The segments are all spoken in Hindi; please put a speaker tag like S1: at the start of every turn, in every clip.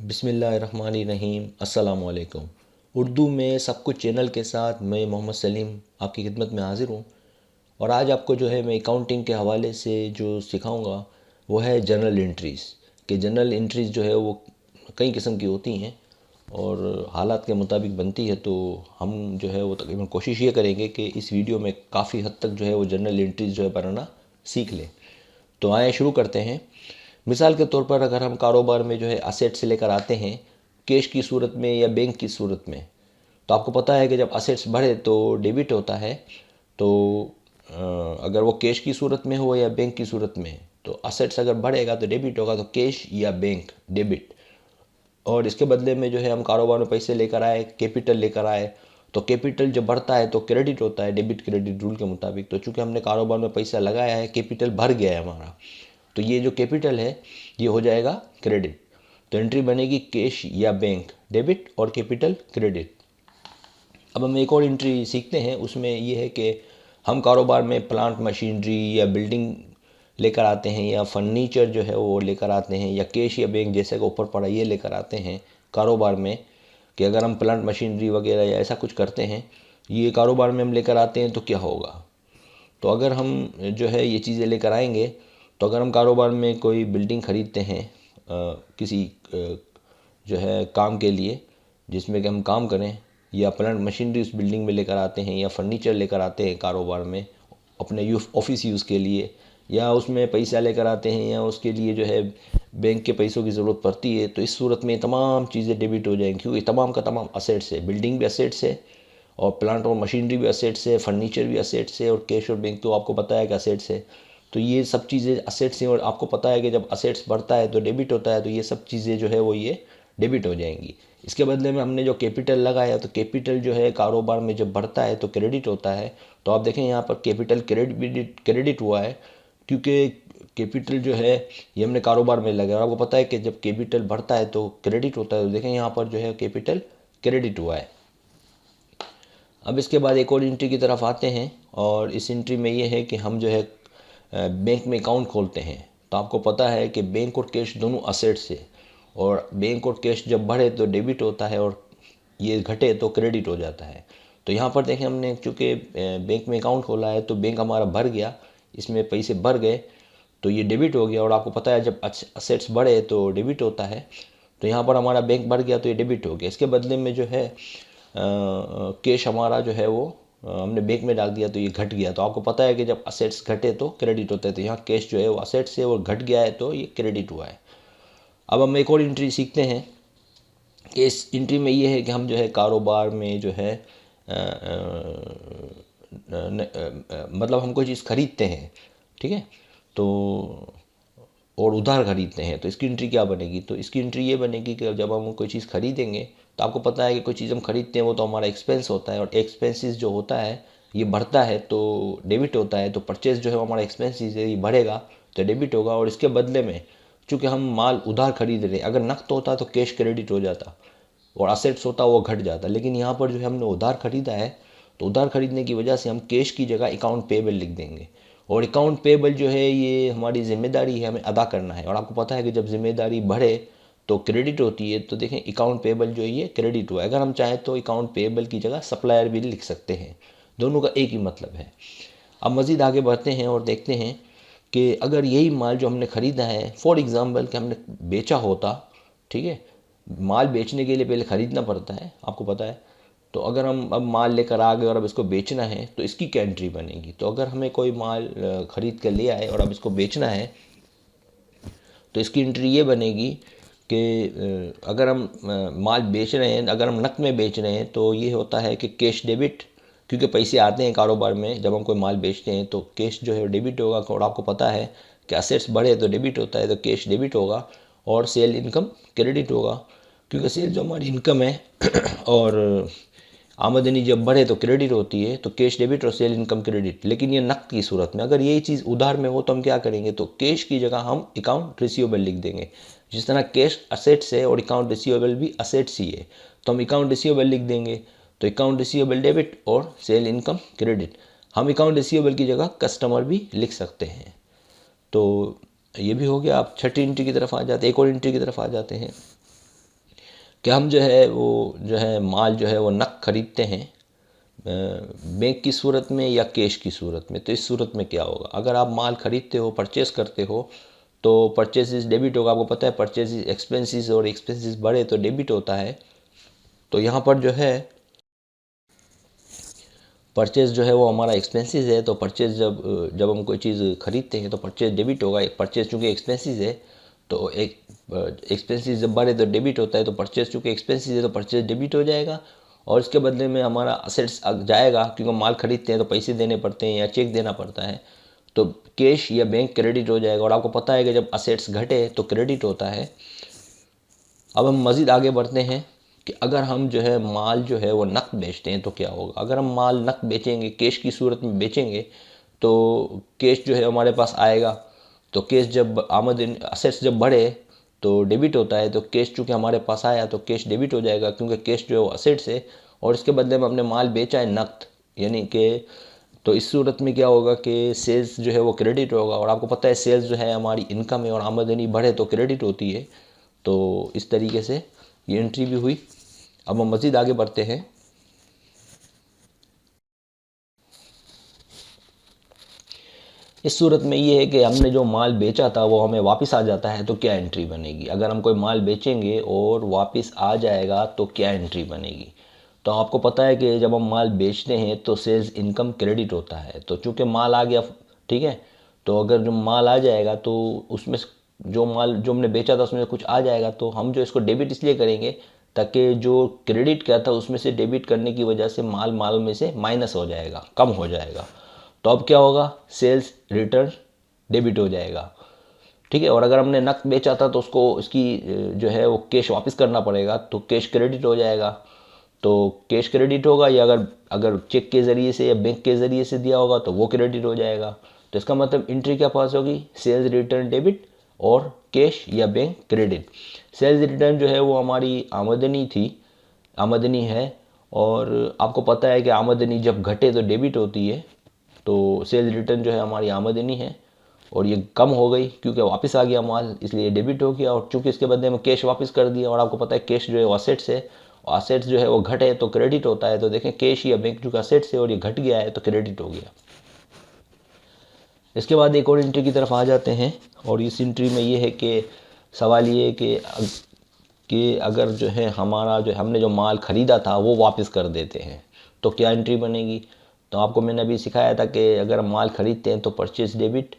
S1: बिस्मिल्लाहिर्रहमानिर्रहीम अस्सलामुअलैकुम। उर्दू में सब कुछ चैनल के साथ मैं मोहम्मद सलीम आपकी खिदमत में हाज़िर हूँ। और आज आपको जो है मैं अकाउंटिंग के हवाले से जो सिखाऊंगा वो है जनरल एंट्रीज़। कि जनरल एंट्रीज़ जो है वो कई किस्म की होती हैं और हालात के मुताबिक बनती है। तो हम जो है वो तकरीबन कोशिश ये करेंगे कि इस वीडियो में काफ़ी हद तक जो है वो जनरल एंट्रीज़ जो है बनाना सीख लें। तो आए शुरू करते हैं। मिसाल के तौर पर अगर हम कारोबार में जो है असेट्स लेकर आते हैं कैश की सूरत में या बैंक की सूरत में, तो आपको पता है कि जब असेट्स बढ़े तो डेबिट होता है। तो अगर वो कैश की सूरत में हो या बैंक की सूरत में, तो असेट्स अगर बढ़ेगा तो डेबिट होगा, तो कैश या बैंक डेबिट। और इसके बदले में जो है हम कारोबार में पैसे लेकर आए, कैपिटल लेकर आए, तो कैपिटल जब बढ़ता है तो क्रेडिट होता है डेबिट क्रेडिट रूल के मुताबिक। तो चूँकि हमने कारोबार में पैसा लगाया है, कैपिटल भर गया है हमारा, तो ये जो कैपिटल है ये हो जाएगा क्रेडिट। तो एंट्री बनेगी कैश या बैंक डेबिट और कैपिटल क्रेडिट। अब हम एक और एंट्री सीखते हैं। उसमें ये है कि हम कारोबार में प्लांट मशीनरी या बिल्डिंग लेकर आते हैं या फर्नीचर जो है वो लेकर आते हैं, या कैश या बैंक जैसे कि ऊपर पड़ा ये लेकर आते हैं कारोबार में। कि अगर हम प्लांट मशीनरी वगैरह या ऐसा कुछ करते हैं, ये कारोबार में हम लेकर आते हैं तो क्या होगा। तो अगर हम जो है ये चीज़ें लेकर आएंगे, तो अगर हम कारोबार में कोई बिल्डिंग ख़रीदते हैं किसी जो है काम के लिए जिसमें कि हम काम करें, या प्लांट मशीनरी उस बिल्डिंग में लेकर आते हैं, या फर्नीचर लेकर आते हैं कारोबार में अपने ऑफिस यूज़ के लिए, या उसमें पैसा लेकर आते हैं या उसके लिए जो है बैंक के पैसों की ज़रूरत पड़ती है, तो इस सूरत में तमाम चीज़ें डेबिट हो जाएंगी, क्योंकि तमाम का तमाम असेट्स है। बिल्डिंग भी असेट्स है और प्लांट और मशीनरी भी असेट्स है, फर्नीचर भी असेट्स है, और कैश और बैंक तो आपको पता है कि असेट्स है। तो ये सब चीज़ें असेट्स हैं और आपको पता है कि जब असेट्स बढ़ता है तो डेबिट होता है, तो ये सब चीज़ें जो है वो ये डेबिट हो जाएंगी। इसके बदले में हमने जो कैपिटल लगाया, तो कैपिटल जो है कारोबार में जब बढ़ता है तो क्रेडिट होता है। तो आप देखें यहाँ पर कैपिटल क्रेडिट हुआ है, क्योंकि कैपिटल जो है ये हमने कारोबार में लगाया, और आपको पता है कि जब कैपिटल बढ़ता है तो क्रेडिट होता है। तो देखें यहाँ पर जो है कैपिटल क्रेडिट हुआ है। अब इसके बाद एक और एंट्री की तरफ आते हैं, और इस एंट्री में ये है कि हम जो है बैंक में अकाउंट खोलते हैं। तो आपको पता है कि बैंक और कैश दोनों असेट्स है, और बैंक और कैश जब बढ़े तो डेबिट होता है और ये घटे तो क्रेडिट हो जाता है। तो यहाँ पर देखें हमने चूँकि बैंक में अकाउंट खोला है तो बैंक हमारा भर गया, इसमें पैसे भर गए तो ये डेबिट हो गया। और आपको पता है जब असेट्स बढ़े तो डेबिट होता है। तो यहाँ पर हमारा बैंक भर गया तो ये डेबिट हो गया। इसके बदले में जो है कैश हमारा जो है वो हमने बैंक में डाल दिया तो ये घट गया। तो आपको पता है कि जब असेट्स घटे तो क्रेडिट होता है, तो यहाँ कैश जो है वो असेट्स है और घट गया है तो ये क्रेडिट हुआ है। अब हम एक और एंट्री सीखते हैं कि इस एंट्री में ये है कि हम जो है कारोबार में जो है मतलब हम कोई चीज़ खरीदते हैं, ठीक है, तो और उधार खरीदते हैं, तो इसकी एंट्री क्या बनेगी। तो इसकी एंट्री ये बनेगी कि जब हम कोई चीज़ खरीदेंगे, तो आपको पता है कि कोई चीज़ हम खरीदते हैं वो तो हमारा एक्सपेंस होता है, और एक्सपेंसेस जो होता है ये बढ़ता है तो डेबिट होता है। तो परचेज जो है हमारा एक्सपेंसेस है, ये बढ़ेगा तो डेबिट होगा। और इसके बदले में चूँकि हम माल उधार खरीद रहे हैं, अगर नकद होता तो कैश क्रेडिट हो जाता और असेट्स होता वो घट जाता। लेकिन यहाँ पर जो है हमने उधार खरीदा है, तो उधार खरीदने की वजह से हम कैश की जगह अकाउंट पेबल लिख देंगे। और अकाउंट पेबल जो है ये हमारी ज़िम्मेदारी है, हमें अदा करना है। और आपको पता है कि जब जिम्मेदारी बढ़े तो क्रेडिट होती है। तो देखें अकाउंट पेबल जो है ये क्रेडिट हुआ है। अगर हम चाहें तो अकाउंट पेबल की जगह सप्लायर भी लिख सकते हैं, दोनों का एक ही मतलब है। अब मज़ीद आगे बढ़ते हैं और देखते हैं कि अगर यही माल जो हमने ख़रीदा है, फॉर एग्ज़ाम्पल कि हमने बेचा होता, ठीक है, माल बेचने के लिए पहले ख़रीदना पड़ता है, आपको पता है। तो अगर हम अब माल लेकर आ गए और अब इसको बेचना है तो इसकी क्या एंट्री बनेगी। तो अगर हमें कोई माल ख़रीद कर ले आए और अब इसको बेचना है, तो इसकी एंट्री ये बनेगी कि अगर हम माल बेच रहे हैं, अगर हम नकद में बेच रहे हैं, तो ये होता है कि कैश डेबिट, क्योंकि पैसे आते हैं कारोबार में जब हम कोई माल बेचते हैं, तो कैश जो है डेबिट होगा। और आपको पता है कि असेट्स बढ़े तो डेबिट होता है, तो कैश डेबिट होगा और सेल इनकम क्रेडिट होगा, क्योंकि सेल जो हमारी इनकम है और आमदनी जब बढ़े तो क्रेडिट होती है। तो कैश डेबिट और सेल इनकम क्रेडिट। लेकिन ये नकद की सूरत में, अगर यही चीज़ उधार में हो तो हम क्या करेंगे, तो कैश की जगह हम अकाउंट रिसीवेबल लिख देंगे। जिस तरह कैश असेट्स है और अकाउंट रिसीवेबल भी असेट्स ही है, तो हम अकाउंट रिसीवेबल लिख देंगे। तो अकाउंट रिसीवेबल डेबिट और सेल इनकम क्रेडिट। हम अकाउंट रिसीवेबल की जगह कस्टमर भी लिख सकते हैं। तो ये भी हो गया। आप छठी एंट्री की तरफ आ जाते हैं, एक और एंट्री की तरफ आ जाते हैं। कि हम जो है वो जो है माल जो है वो नक़द खरीदते हैं बैंक की सूरत में या कैश की सूरत में। तो इस सूरत में क्या होगा, अगर आप माल खरीदते हो, परचेज़ करते हो, तो परचेज़ डेबिट होगा। आपको पता है परचेज़ एक्सपेंसेस, और एक्सपेंसेस बढ़े तो डेबिट होता है। तो यहाँ पर जो है परचेज़ जो है वो हमारा एक्सपेंसेस है। तो परचेज़ जब हम कोई चीज़ खरीदते हैं तो परचेज़ डेबिट होगा। एक परचेज़ चूँकि एक्सपेंसेस है तो एक एक्सपेंसेस जब बढ़े तो डेबिट होता है। तो परचेज़ चूँकि एक्सपेंसेस है तो परचेज़ डेबिट हो जाएगा, और इसके बदले में हमारा असेट्स जाएगा, क्योंकि माल खरीदते हैं तो पैसे देने पड़ते हैं या चेक देना पड़ता है। तो कैश या बैंक क्रेडिट हो जाएगा। और आपको पता है कि जब असेट्स घटे तो क्रेडिट होता है। अब हम मज़ीद आगे बढ़ते हैं कि अगर हम जो है माल जो है वो नक़द बेचते हैं तो क्या होगा। अगर हम माल नक़द बेचेंगे, कैश की सूरत में बेचेंगे, तो कैश जो है हमारे पास आएगा। तो कैश जब आमदनी असेट्स जब बढ़े तो डेबिट होता है। तो कैश चूँकि हमारे पास आया तो कैश डेबिट हो जाएगा, क्योंकि कैश जो है वो असेट्स है और इसके बदले में हमने माल बेचा है नक़द, यानी कि तो इस सूरत में क्या होगा कि सेल्स जो है वो क्रेडिट होगा। और आपको पता है सेल्स जो है हमारी इनकम है, और आमदनी बढ़े तो क्रेडिट होती है। तो इस तरीके से ये एंट्री भी हुई। अब हम मज़ीद आगे बढ़ते हैं। इस सूरत में ये है कि हमने जो माल बेचा था वो हमें वापस आ जाता है, तो क्या एंट्री बनेगी। अगर हम कोई माल बेचेंगे और वापस आ जाएगा तो क्या एंट्री बनेगी। तो आपको पता है कि जब हम माल बेचते हैं तो सेल्स इनकम क्रेडिट होता है। तो चूँकि माल आ गया, ठीक है, तो अगर जो माल आ जाएगा तो उसमें जो माल जो हमने बेचा था उसमें कुछ आ जाएगा, तो हम जो इसको डेबिट इसलिए करेंगे ताकि जो क्रेडिट किया था उसमें से डेबिट करने की वजह से माल में से माइनस हो जाएगा, कम हो जाएगा। तो अब क्या होगा, सेल्स रिटर्न डेबिट हो जाएगा, ठीक है। और अगर हमने नकद बेचा था तो उसको इसकी जो है वो कैश वापस करना पड़ेगा, तो कैश क्रेडिट हो जाएगा। तो कैश क्रेडिट होगा, या अगर अगर चेक के ज़रिए से या बैंक के ज़रिए से दिया होगा तो वो क्रेडिट हो जाएगा। तो इसका मतलब एंट्री क्या पास होगी, सेल्स रिटर्न डेबिट और कैश या बैंक क्रेडिट। सेल्स रिटर्न जो है वो हमारी आमदनी थी, आमदनी है, और आपको पता है कि आमदनी जब घटे तो डेबिट होती है। तो सेल्स रिटर्न जो है हमारी आमदनी है, और ये कम हो गई क्योंकि वापस आ गया माल, इसलिए डेबिट हो गया। और चूंकि इसके बदले में कैश वापस कर दिया, और आपको पता है कैश जो है असेट्स है, असेट्स जो है वो घटे तो क्रेडिट होता है। तो देखें कैश या बैंक जो असेट्स है और ये घट गया है तो क्रेडिट हो गया। इसके बाद एक और एंट्री की तरफ आ जाते हैं, और इस एंट्री में ये है कि सवाल ये है कि अगर जो है हमारा जो हमने जो माल ख़रीदा था वो वापस कर देते हैं तो क्या एंट्री बनेगी। तो आपको मैंने अभी सिखाया था कि अगर हम माल ख़रीदते हैं तो परचेज डेबिट,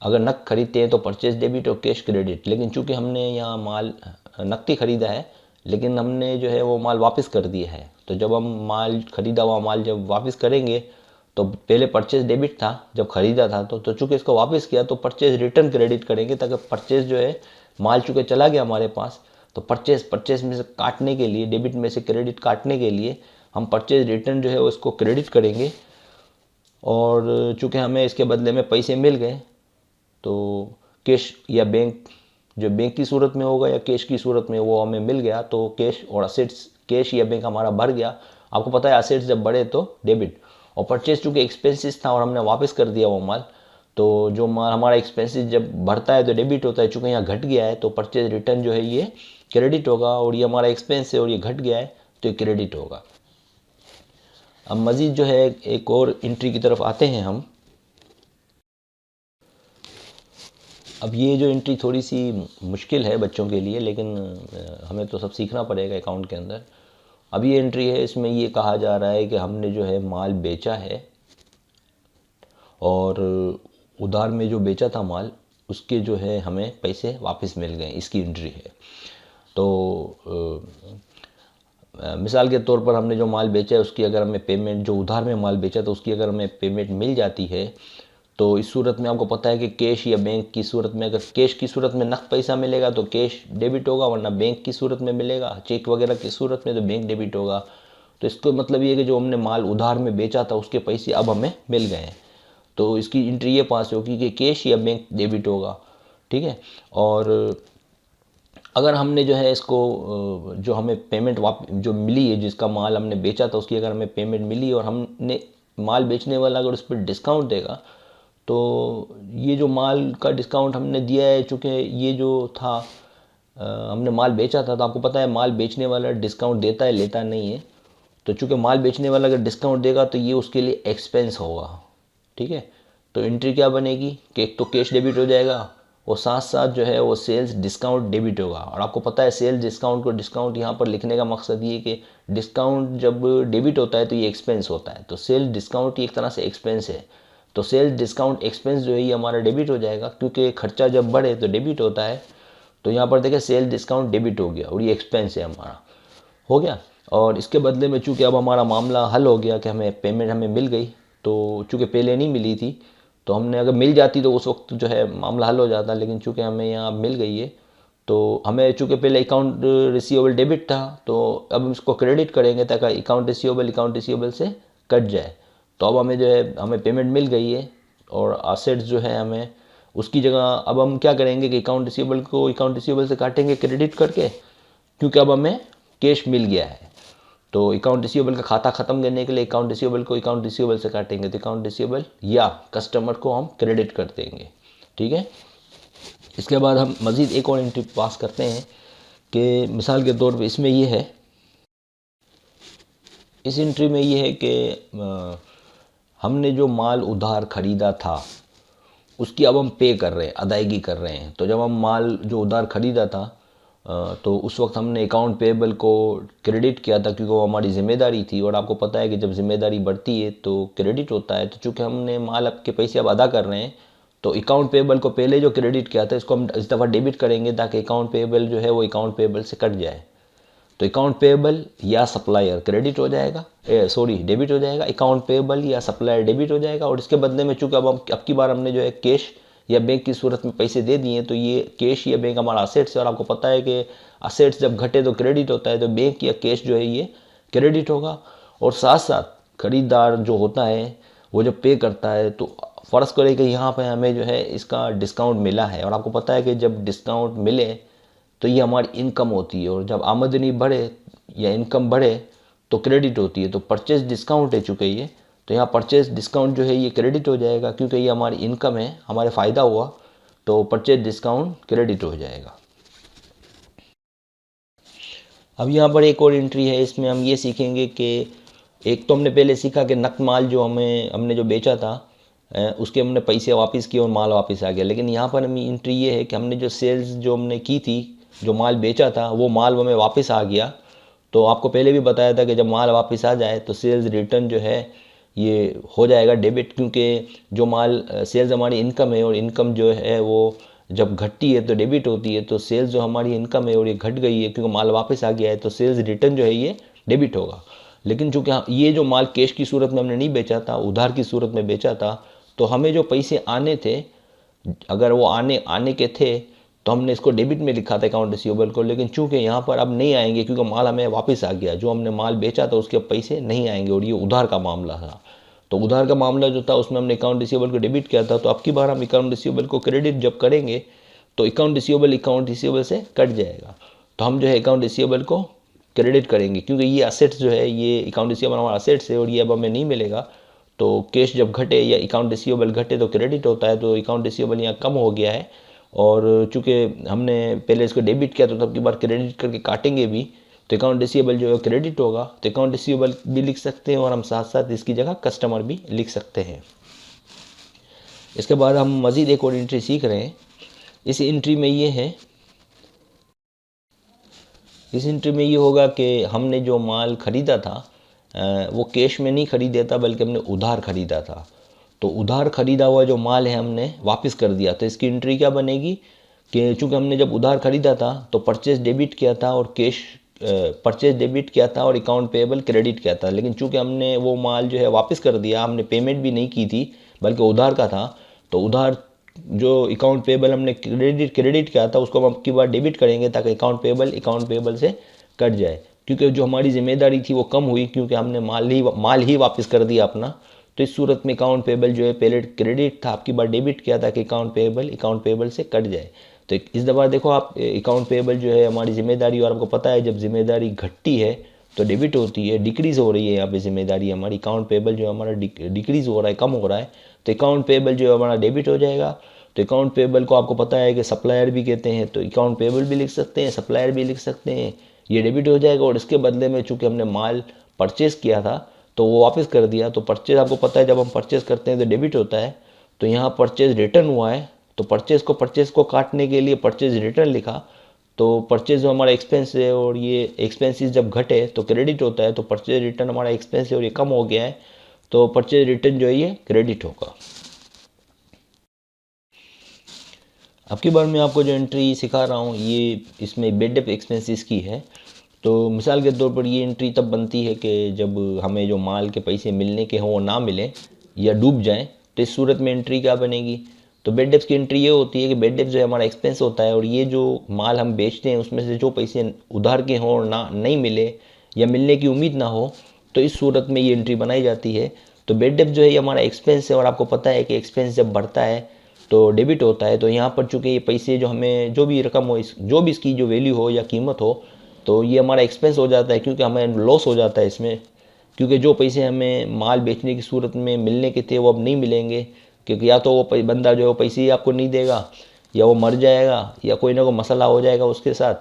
S1: अगर नकद खरीदते हैं तो परचेज डेबिट और कैश क्रेडिट। लेकिन चूंकि हमने यहाँ माल नकदी ख़रीदा है, लेकिन हमने जो है वो माल वापस कर दिया है, तो जब हम माल ख़रीदा हुआ माल जब वापस करेंगे तो पहले परचेज डेबिट था जब ख़रीदा था, तो चूँकि इसको वापस किया तो परचेज रिटर्न क्रेडिट करेंगे, ताकि परचेज जो है माल चूँकि चला गया हमारे पास, तो परचेज में से काटने के लिए, डेबिट में से क्रेडिट काटने के लिए हम परचेज रिटर्न जो है उसको क्रेडिट करेंगे। और चूँकि हमें इसके बदले में पैसे मिल गए, तो कैश या बैंक, जो बैंक की सूरत में होगा या कैश की सूरत में, वो हमें मिल गया। तो कैश और असेट्स, कैश या बैंक हमारा भर गया। आपको पता है असेट्स जब बढ़े तो डेबिट, और परचेज चूँकि एक्सपेंसेस था और हमने वापस कर दिया वो माल, तो जो माल हमारा एक्सपेंसेस जब बढ़ता है तो डेबिट होता है। चूँकि यहाँ घट गया है तो परचेज रिटर्न जो है ये क्रेडिट होगा, और ये हमारा एक्सपेंस है और ये घट गया है तो ये क्रेडिट होगा। अब मज़ीद जो है एक और एंट्री की तरफ आते हैं हम। अब ये जो एंट्री थोड़ी सी मुश्किल है बच्चों के लिए, लेकिन हमें तो सब सीखना पड़ेगा अकाउंट के अंदर। अब ये एंट्री है, इसमें ये कहा जा रहा है कि हमने जो है माल बेचा है, और उधार में जो बेचा था माल उसके जो है हमें पैसे वापस मिल गए, इसकी एंट्री है। तो मिसाल के तौर पर हमने जो माल बेचा है उसकी अगर हमें पेमेंट, जो उधार में माल बेचा तो उसकी अगर हमें पेमेंट मिल जाती है, तो इस सूरत में आपको पता है कि कैश या बैंक की सूरत में, अगर कैश की सूरत में नकद पैसा मिलेगा तो कैश डेबिट होगा, वरना बैंक की सूरत में मिलेगा चेक वगैरह की सूरत में तो बैंक डेबिट होगा। तो इसको मतलब ये है कि जो हमने माल उधार में बेचा था उसके पैसे अब हमें मिल गए हैं, तो इसकी एंट्री ये पास होगी कि कैश या बैंक डेबिट होगा, ठीक है। और अगर हमने जो है इसको जो हमें पेमेंट जो मिली है, जिसका माल हमने बेचा था उसकी अगर हमें पेमेंट मिली, और हमने माल बेचने वाला अगर उस पर डिस्काउंट देगा, तो ये जो माल का डिस्काउंट हमने दिया है, चूँकि ये जो था हमने माल बेचा था, तो आपको पता है माल बेचने वाला डिस्काउंट देता है, लेता नहीं है। तो चूँकि माल बेचने वाला अगर डिस्काउंट देगा तो ये उसके लिए एक्सपेंस होगा, ठीक है। तो एंट्री क्या बनेगी कि एक तो कैश डेबिट हो जाएगा और साथ साथ जो है वो सेल्स डिस्काउंट डेबिट होगा। और आपको पता है सेल्स डिस्काउंट को डिस्काउंट यहाँ पर लिखने का मकसद ये कि डिस्काउंट जब डेबिट होता है तो ये एक्सपेंस होता है, तो सेल डिस्काउंट एक तरह से एक्सपेंस है। तो सेल्स डिस्काउंट एक्सपेंस जो है ये हमारा डेबिट हो जाएगा, क्योंकि खर्चा जब बढ़े तो डेबिट होता है। तो यहाँ पर देखिए सेल डिस्काउंट डेबिट हो गया और ये एक्सपेंस है हमारा, हो गया। और इसके बदले में चूँकि अब हमारा मामला हल हो गया कि हमें पेमेंट हमें मिल गई, तो चूँकि पहले नहीं मिली थी, तो हमने अगर मिल जाती तो उस वक्त जो है मामला हल हो जाता, लेकिन चूँकि हमें यहाँ मिल गई है तो हमें चूँकि पहले अकाउंट रिसीवेबल डेबिट था, तो अब हम इसको क्रेडिट करेंगे ताकि अकाउंट रिसीवेबल से कट जाए। तो अब हमें जो है हमें पेमेंट मिल गई है और असेट्स जो है हमें उसकी जगह अब हम क्या करेंगे कि अकाउंट रिसीवेबल को अकाउंट रिसीवेबल से काटेंगे क्रेडिट करके, क्योंकि अब हमें कैश मिल गया है। तो अकाउंट रिसीवेबल का खाता ख़त्म करने के लिए अकाउंट रिसीवेबल को अकाउंट रिसीवेबल से काटेंगे, तो अकाउंट रिसीवेबल या कस्टमर को हम क्रेडिट कर देंगे, ठीक है। इसके बाद हम मज़ीद एक और एंट्री पास करते हैं कि मिसाल के तौर पे इसमें ये है, इस एंट्री में ये है कि हमने जो माल उधार ख़रीदा था उसकी अब हम पे कर रहे हैं, अदायगी कर रहे हैं। तो जब हम माल जो उधार ख़रीदा था तो उस वक्त हमने अकाउंट पेबल को क्रेडिट किया था, क्योंकि वो हमारी ज़िम्मेदारी थी। और आपको पता है कि जब ज़िम्मेदारी बढ़ती है तो क्रेडिट होता है। तो चूँकि हमने माल के पैसे अब अदा कर रहे हैं, तो अकाउंट पेबल को पहले जो क्रेडिट किया था इसको हम इस दफ़ा डेबिट करेंगे, ताकि अकाउंट पेबल जो है वो अकाउंट पेबल से कट जाए। तो अकाउंट पेबल या सप्लायर क्रेडिट हो जाएगा, डेबिट हो जाएगा, अकाउंट पेबल या सप्लायर डेबिट हो जाएगा। और इसके बदले में चूँकि अब की बार हमने जो है कैश या बैंक की सूरत में पैसे दे दिए, तो ये कैश या बैंक हमारा असेट्स है। और आपको पता है कि असेट्स जब घटे तो क्रेडिट होता है, तो बैंक या कैश जो है ये क्रेडिट होगा। और साथ साथ खरीदार जो होता है वो जब पे करता है, तो फ़र्ज़ करें कि यहाँ पे हमें जो है इसका डिस्काउंट मिला है। और आपको पता है कि जब डिस्काउंट मिले तो ये हमारी इनकम होती है, और जब आमदनी बढ़े या इनकम बढ़े तो क्रेडिट होती है। तो परचेज डिस्काउंट है चूँकि ये, तो यहाँ परचेज डिस्काउंट जो है ये क्रेडिट हो जाएगा, क्योंकि ये हमारी इनकम है, हमारे फ़ायदा हुआ, तो परचेज डिस्काउंट क्रेडिट हो जाएगा। अब यहाँ पर एक और एंट्री है, इसमें हम ये सीखेंगे कि एक तो हमने पहले सीखा कि नकद माल जो हमने जो बेचा था उसके हमने पैसे वापस किए और माल वापस आ गया। लेकिन यहाँ पर हमें एंट्री ये है कि हमने जो सेल्स जो हमने की थी, जो माल बेचा था वो माल हमें वापस आ गया। तो आपको पहले भी बताया था कि जब माल वापस आ जाए तो सेल्स रिटर्न जो है ये हो जाएगा डेबिट, क्योंकि जो माल सेल्स हमारी इनकम है और इनकम जो है वो जब घटती है तो डेबिट होती है। तो सेल्स जो हमारी इनकम है और ये घट गई है क्योंकि माल वापस आ गया है, तो सेल्स रिटर्न जो है ये डेबिट होगा। लेकिन चूँकि ये जो माल कैश की सूरत में हमने नहीं बेचा था, उधार की सूरत में बेचा था, तो हमें जो पैसे आने थे, अगर वो आने के थे तो हमने इसको डेबिट में लिखा था अकाउंट रिसीवेबल को। लेकिन चूंकि यहाँ पर अब नहीं आएंगे क्योंकि माल हमें वापस आ गया, जो हमने माल बेचा था उसके पैसे नहीं आएंगे, और ये उधार का मामला था। तो उधार का मामला जो था उसमें हमने अकाउंट रिसीवेबल को डेबिट किया था। तो अब की बार हम अकाउंट रिसीवेबल को क्रेडिट जब करेंगे तो अकाउंट रिसीवेबल से कट जाएगा। तो हम जो है अकाउंट रिसीवेबल को क्रेडिट करेंगे, क्योंकि ये असेट्स जो है ये अकाउंट रिसीवेबल हमारा असेट्स है और ये अब हमें नहीं मिलेगा। तो कैश जब घटे या अकाउंट रिसीवेबल घटे तो क्रेडिट होता है, तो अकाउंट रिसीवेबल यहाँ कम हो गया है। और चूँकि हमने पहले इसको डेबिट किया तो तब की बार क्रेडिट करके काटेंगे भी, तो अकाउंट रिसीवेबल जो है क्रेडिट होगा। तो अकाउंट रिसीवेबल भी लिख सकते हैं और हम साथ साथ इसकी जगह कस्टमर भी लिख सकते हैं। इसके बाद हम मज़ीद एक और एंट्री सीख रहे हैं। इस एंट्री में ये है, इस एंट्री में ये होगा कि हमने जो माल ख़रीदा था वो कैश में नहीं ख़रीदा था, बल्कि हमने उधार ख़रीदा था। तो उधार ख़रीदा हुआ जो माल है हमने वापस कर दिया। तो इसकी एंट्री क्या बनेगी कि चूँकि हमने जब उधार ख़रीदा था तो परचेज डेबिट किया था और कैश परचेज डेबिट किया था और अकाउंट पेएबल क्रेडिट किया था। लेकिन चूँकि हमने वो माल जो है वापस कर दिया, हमने पेमेंट भी नहीं की थी बल्कि उधार का था, तो उधार जो अकाउंट पेएबल हमने क्रेडिट किया था उसको हम अब की बार डेबिट करेंगे, ताकि अकाउंट पेएबल से कट जाए। क्योंकि जो हमारी ज़िम्मेदारी थी वो कम हुई, क्योंकि हमने माल ही वापस कर दिया अपना। तो इस सूरत में अकाउंट पेएबल जो है पहले क्रेडिट था, आपकी बार डेबिट किया था कि अकाउंट पेएबल से कट जाए। तो इस दफ़ा देखो आप, अकाउंट पेएबल जो है हमारी ज़िम्मेदारी, और आपको पता है जब ज़िम्मेदारी घटती है तो डेबिट होती है, डिक्रीज़ हो रही है यहाँ पे ज़िम्मेदारी हमारी। अकाउंट पेएबल जो हमारा डिक्रीज़ हो रहा है, कम हो रहा है, तो अकाउंट पेएबल जो है हमारा डेबिट हो जाएगा। तो अकाउंट पेबल को आपको पता है कि सप्लायर भी कहते हैं, तो अकाउंट पेबल भी लिख सकते हैं, सप्लायर भी लिख सकते हैं, ये डेबिट हो जाएगा। और इसके बदले में चूँकि हमने माल परचेज़ किया था तो वो वापस कर दिया, तो परचेज़ आपको पता है जब हम परचेज़ करते हैं तो डेबिट होता है। तो यहाँ परचेज़ रिटर्न हुआ है, तो परचेज़ को काटने के लिए परचेज़ रिटर्न लिखा, तो परचेज़ जो हमारा एक्सपेंस है और ये एक्सपेंसेस जब घटे तो क्रेडिट होता है, तो परचेज़ रिटर्न हमारा एक्सपेंस है और ये कम हो गया है, तो परचेज़ रिटर्न जो है ये क्रेडिट होगा। अब की बार मैं आपको जो एंट्री सिखा रहा हूँ ये इसमें बेड डेप एक्सपेंसेस की है। तो मिसाल के तौर पर ये एंट्री तब बनती है कि जब हमें जो माल के पैसे मिलने के हों वो ना मिलें या डूब जाएं, तो इस सूरत में एंट्री क्या बनेगी। तो बेड डेप्स की एंट्री ये होती है कि बेड डेप्स जो है हमारा एक्सपेंस होता है, और ये जो माल हम बेचते हैं उसमें से जो पैसे उधार के हों और ना नहीं मिले या मिलने की उम्मीद ना हो, तो इस सूरत में ये एंट्री बनाई जाती है। तो बेड डेप जो है ये हमारा एक्सपेंस है, और आपको पता है कि एक्सपेंस जब बढ़ता है तो डेबिट होता है। तो यहाँ पर चूँकि ये पैसे जो हमें जो भी रकम हो, जो भी इसकी जो वैल्यू हो या कीमत हो, तो ये हमारा एक्सपेंस हो जाता है, क्योंकि हमें लॉस हो जाता है इसमें, क्योंकि जो पैसे हमें माल बेचने की सूरत में मिलने के थे वो अब नहीं मिलेंगे, क्योंकि या तो वो बंदा जो है वो पैसे ही आपको नहीं देगा, या वो मर जाएगा, या कोई ना कोई मसला हो जाएगा उसके साथ,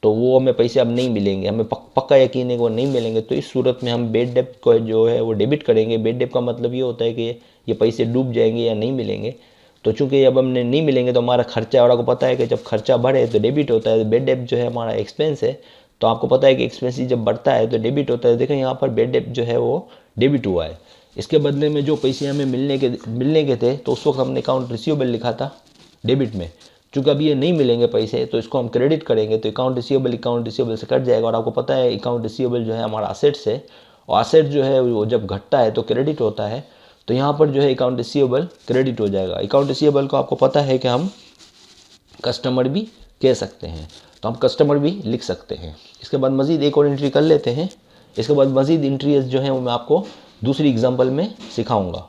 S1: तो वो हमें पैसे अब नहीं मिलेंगे, हमें पक्का यकीन है कि वो नहीं मिलेंगे। तो इस सूरत में हम बेड डेप को जो है वो डेबिट करेंगे। बेड डेप का मतलब ये होता है कि ये पैसे डूब जाएंगे या नहीं मिलेंगे। तो चूंकि अब हमने नहीं मिलेंगे तो हमारा खर्चा, और आपको पता है कि जब खर्चा बढ़े तो डेबिट होता है। तो बेड डेप जो है हमारा एक्सपेंस है, तो आपको पता है कि एक्सपेंस जब बढ़ता है तो डेबिट होता है। देखो यहाँ पर बेड डेप जो है वो डेबिट हुआ है। इसके बदले में जो पैसे हमें मिलने के थे तो उस वक्त हमने अकाउंट रिसीवेबल लिखा था डेबिट में। चूँकि अब ये नहीं मिलेंगे पैसे तो इसको हम क्रेडिट करेंगे, तो अकाउंट रिसीवेबल से कट जाएगा। और आपको पता है अकाउंट रिसीवेबल जो है हमारा असेट्स है, और असेट जो है वो जब घटता है तो क्रेडिट होता है। तो यहाँ पर जो है अकाउंट रिसीवेबल क्रेडिट हो जाएगा। अकाउंट रिसीवेबल को आपको पता है कि हम कस्टमर भी कह सकते हैं, तो हम कस्टमर भी लिख सकते हैं। इसके बाद मज़ीद एक और एंट्री कर लेते हैं। इसके बाद मज़ीद एंट्रीज जो हैं वो मैं आपको दूसरी एग्जांपल में सिखाऊंगा।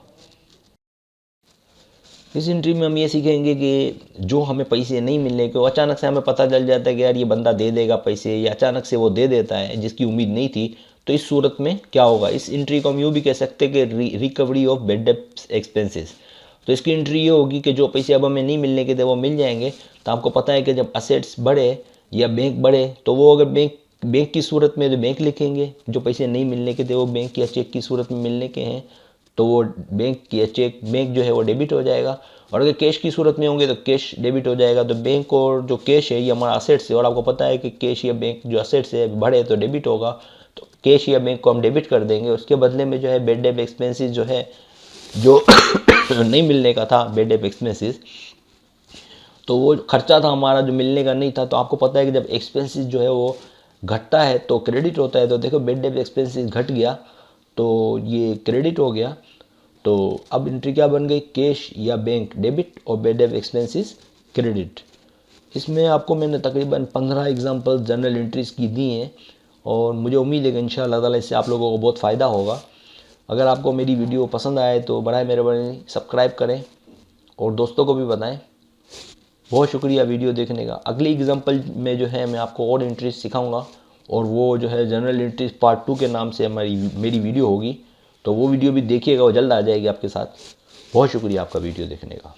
S1: इस एंट्री में हम ये सीखेंगे कि जो हमें पैसे नहीं मिलने के, अचानक से हमें पता चल जाता है कि यार ये बंदा दे देगा पैसे, या अचानक से वो दे देता है जिसकी उम्मीद नहीं थी, तो इस सूरत में क्या होगा। इस एंट्री को हम यूँ भी कह सकते हैं कि रिकवरी ऑफ बेड डेप्ट एक्सपेंसेस। तो इसकी एंट्री ये होगी कि जो पैसे अब हमें नहीं मिलने के थे वो मिल जाएंगे। तो आपको पता है कि जब असेट्स बढ़े या बैंक बढ़े, तो वो अगर बैंक की सूरत में तो बैंक लिखेंगे, जो पैसे नहीं मिलने के थे वो बैंक या चेक की सूरत में मिलने के हैं, तो वो बैंक जो है वो डेबिट हो जाएगा। और अगर कैश की सूरत में होंगे तो कैश डेबिट हो जाएगा। तो बैंक और जो कैश है ये हमारा असेट्स है, और आपको पता है कि कैश या बैंक जो असेट्स है बढ़े तो डेबिट होगा, तो कैश या बैंक को हम डेबिट कर देंगे। उसके बदले में जो है बेड डेप एक्सपेंसेस जो है जो नहीं मिलने का था, बेड डेप एक्सपेंसेस, तो वो खर्चा था हमारा जो मिलने का नहीं था। तो आपको पता है कि जब एक्सपेंसेस जो है वो घटता है तो क्रेडिट होता है। तो देखो बेड डेप एक्सपेंसेस घट गया तो ये क्रेडिट हो गया। तो अब एंट्री क्या बन गई, कैश या बैंक डेबिट और बेड डेप एक्सपेंसेस क्रेडिट। इसमें आपको मैंने तकरीबन 15 एग्जांपल जर्नल एंट्रीज की दी हैं, और मुझे उम्मीद है कि इंशाअल्लाह ताला इससे आप लोगों को बहुत फ़ायदा होगा। अगर आपको मेरी वीडियो पसंद आए तो बराए मेहरबानी सब्सक्राइब करें और दोस्तों को भी बताएं। बहुत शुक्रिया वीडियो देखने का। अगली एग्जांपल में जो है मैं आपको और एंट्रीज सिखाऊंगा, और वो जो है जनरल एंट्रीज पार्ट 2 के नाम से मेरी वीडियो होगी। तो वो वीडियो भी देखिएगा, वो जल्द आ जाएगी आपके साथ। बहुत शुक्रिया आपका वीडियो देखने का।